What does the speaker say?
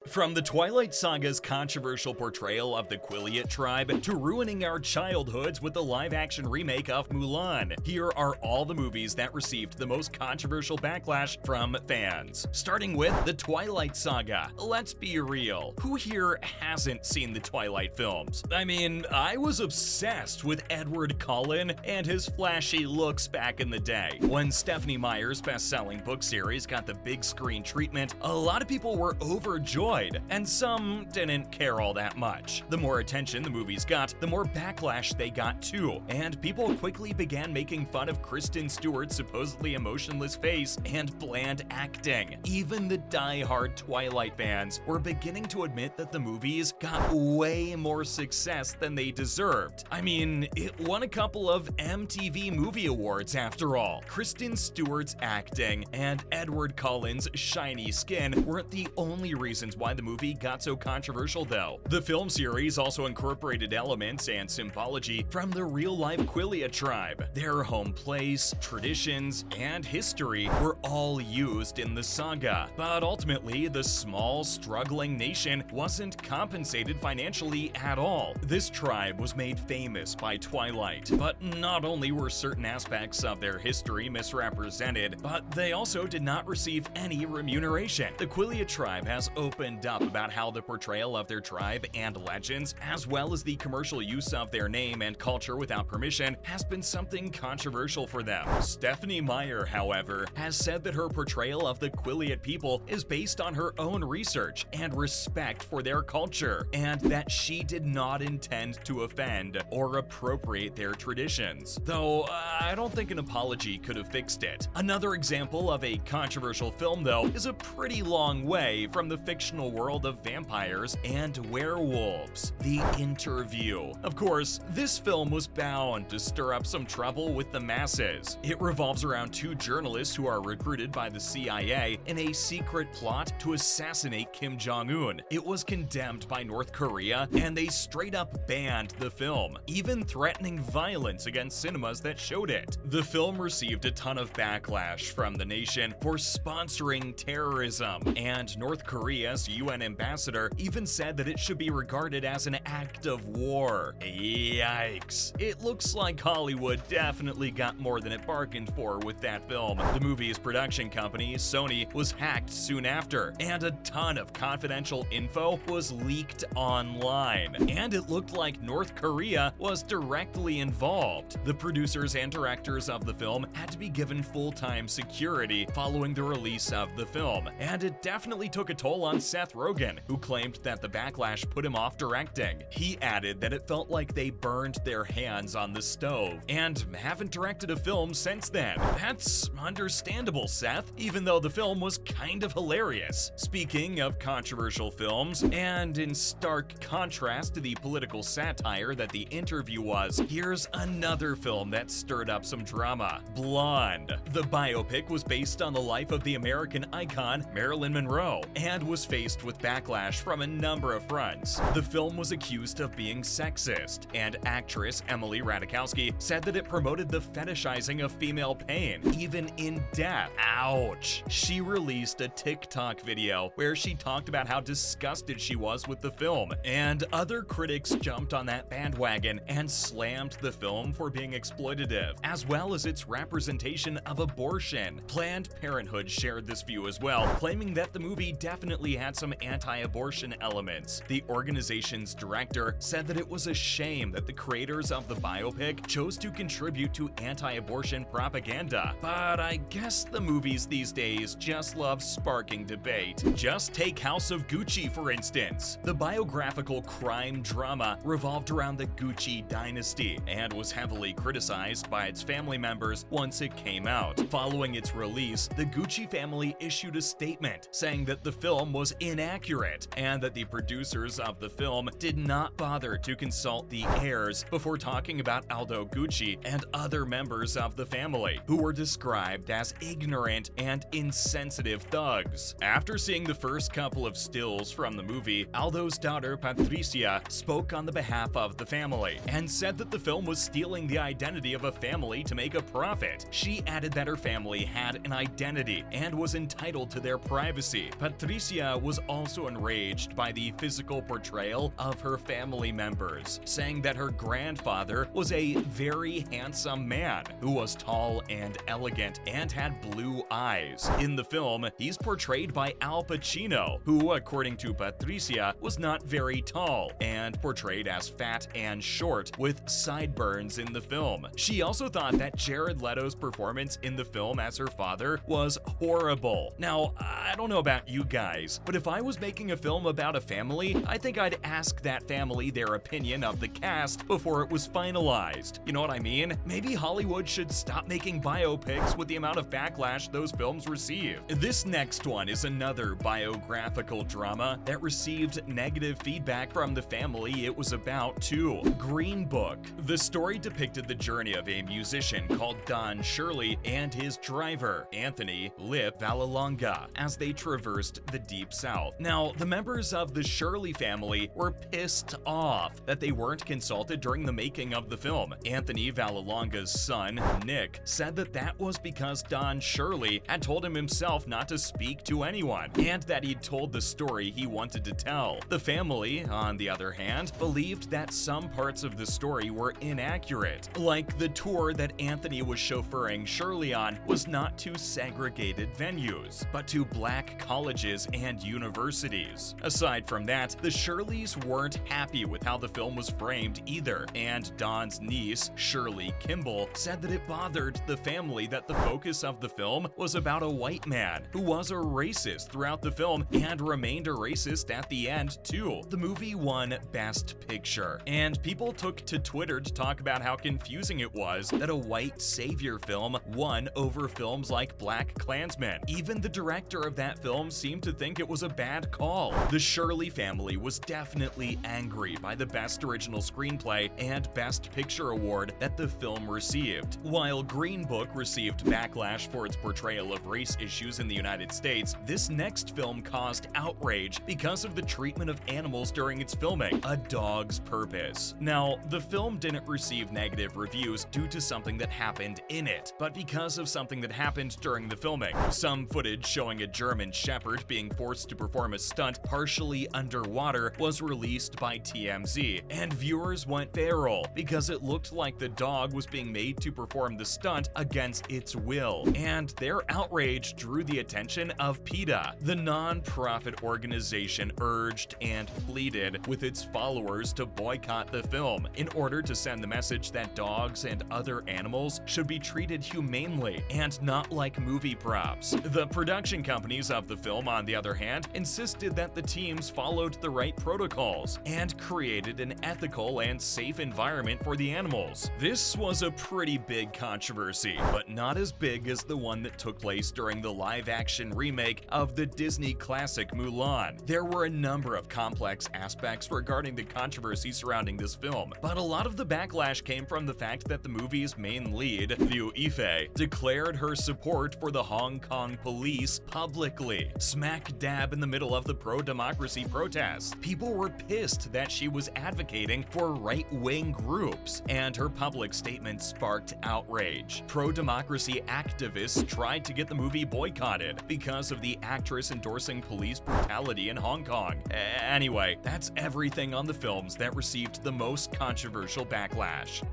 From the Twilight Saga's controversial portrayal of the Quileute tribe to ruining our childhoods with the live-action remake of Mulan, here are all the movies that received the most controversial backlash from fans. Starting with the Twilight Saga. Let's be real, who here hasn't seen the Twilight films? I mean, I was obsessed with Edward Cullen and his flashy looks back in the day. When Stephenie Meyer's best-selling book series got the big screen treatment, a lot of people were overjoyed, and some didn't care all that much. The more attention the movies got, the more backlash they got too, and people quickly began making fun of Kristen Stewart's supposedly emotionless face and bland acting. Even the die-hard Twilight fans were beginning to admit that the movies got way more success than they deserved. I mean, it won a couple of MTV Movie Awards after all. Kristen Stewart's acting and Edward Cullen's shiny skin weren't the only reasons why the movie got so controversial though. The film series also incorporated elements and symbology from the real-life Quileute tribe. Their home place, traditions, and history were all used in the saga. But ultimately, the small, struggling nation wasn't compensated financially at all. This tribe was made famous by Twilight, but not only were certain aspects of their history misrepresented, but they also did not receive any remuneration. The Quileute tribe has opened up about how the portrayal of their tribe and legends, as well as the commercial use of their name and culture without permission, has been something controversial for them. Stephenie Meyer, however, has said that her portrayal of the Quileute people is based on her own research and respect for their culture, and that she did not intend to offend or appropriate their traditions. Though, I don't think an apology could have fixed it. Another example of a controversial film, though, is a pretty long way from the fictional world of vampires and werewolves. The Interview. Of course, this film was bound to stir up some trouble with the masses. It revolves around two journalists who are recruited by the CIA in a secret plot to assassinate Kim Jong-un. It was condemned by North Korea, and they straight up banned the film, even threatening violence against cinemas that showed it. The film received a ton of backlash from the nation for sponsoring terrorism, and North Korea's UN ambassador even said that it should be regarded as an act of war. Yikes. It looks like Hollywood definitely got more than it bargained for with that film. The movie's production company, Sony, was hacked soon after, and a ton of confidential info was leaked online. And it looked like North Korea was directly involved. The producers and directors of the film had to be given full-time security following the release of the film, and it definitely took a toll on Seth Rogen, who claimed that the backlash put him off directing. He added that it felt like they burned their hands on the stove, and haven't directed a film since then. That's understandable, Seth, even though the film was kind of hilarious. Speaking of controversial films, and in stark contrast to the political satire that The Interview was, here's another film that stirred up some drama: Blonde. The biopic was based on the life of the American icon Marilyn Monroe, and was faced with backlash from a number of fronts. The film was accused of being sexist, and actress Emily Ratajkowski said that it promoted the fetishizing of female pain, even in death. Ouch. She released a TikTok video where she talked about how disgusted she was with the film, and other critics jumped on that bandwagon and slammed the film for being exploitative, as well as its representation of abortion. Planned Parenthood shared this view as well, claiming that the movie definitely had some anti-abortion elements. The organization's director said that it was a shame that the creators of the biopic chose to contribute to anti-abortion propaganda. But I guess the movies these days just love sparking debate. Just take House of Gucci, for instance. The biographical crime drama revolved around the Gucci dynasty and was heavily criticized by its family members once it came out. Following its release, the Gucci family issued a statement saying that the film was inaccurate and that the producers of the film did not bother to consult the heirs before talking about Aldo Gucci and other members of the family, who were described as ignorant and insensitive thugs. After seeing the first couple of stills from the movie, Aldo's daughter Patricia spoke on the behalf of the family and said that the film was stealing the identity of a family to make a profit. She added that her family had an identity and was entitled to their privacy. Patricia was was also enraged by the physical portrayal of her family members, saying that her grandfather was a very handsome man who was tall and elegant and had blue eyes. In the film, he's portrayed by Al Pacino, who, according to Patricia, was not very tall and portrayed as fat and short with sideburns in the film. She also thought that Jared Leto's performance in the film as her father was horrible. Now, I don't know about you guys, but if I was making a film about a family, I think I'd ask that family their opinion of the cast before it was finalized. You know what I mean? Maybe Hollywood should stop making biopics with the amount of backlash those films receive. This next one is another biographical drama that received negative feedback from the family it was about too. Green Book. The story depicted the journey of a musician called Don Shirley and his driver, Anthony Lip Vallelonga, as they traversed the Deep South. Now, the members of the Shirley family were pissed off that they weren't consulted during the making of the film. Anthony Vallelonga's son, Nick, said that that was because Don Shirley had told him himself not to speak to anyone, and that he'd told the story he wanted to tell. The family, on the other hand, believed that some parts of the story were inaccurate, like the tour that Anthony was chauffeuring Shirley on was not to segregated venues, but to black colleges and universities. Aside from that, the Shirleys weren't happy with how the film was framed either, and Don's niece, Shirley Kimball, said that it bothered the family that the focus of the film was about a white man who was a racist throughout the film and remained a racist at the end too. The movie won Best Picture, and people took to Twitter to talk about how confusing it was that a white savior film won over films like BlacKkKlansman. Even the director of that film seemed to think it was a bad call. The Shirley family was definitely angry by the Best Original Screenplay and Best Picture award that the film received. While Green Book received backlash for its portrayal of race issues in the United States, this next film caused outrage because of the treatment of animals during its filming, A Dog's Purpose. Now, the film didn't receive negative reviews due to something that happened in it, but because of something that happened during the filming. Some footage showing a German Shepherd being forced to perform a stunt partially underwater was released by TMZ, and viewers went feral because it looked like the dog was being made to perform the stunt against its will, and their outrage drew the attention of PETA. The non-profit organization urged and pleaded with its followers to boycott the film in order to send the message that dogs and other animals should be treated humanely and not like movie props. The production companies of the film, on the other hand, insisted that the teams followed the right protocols and created an ethical and safe environment for the animals. This was a pretty big controversy, but not as big as the one that took place during the live-action remake of the Disney classic Mulan. There were a number of complex aspects regarding the controversy surrounding this film, but a lot of the backlash came from the fact that the movie's main lead, Liu Yifei, declared her support for the Hong Kong police publicly, smack dab in the middle of the pro-democracy protests. People were pissed that she was advocating for right-wing groups, and her public statement sparked outrage. Pro-democracy activists tried to get the movie boycotted because of the actress endorsing police brutality in Hong Kong. Anyway, that's everything on the films that received the most controversial backlash.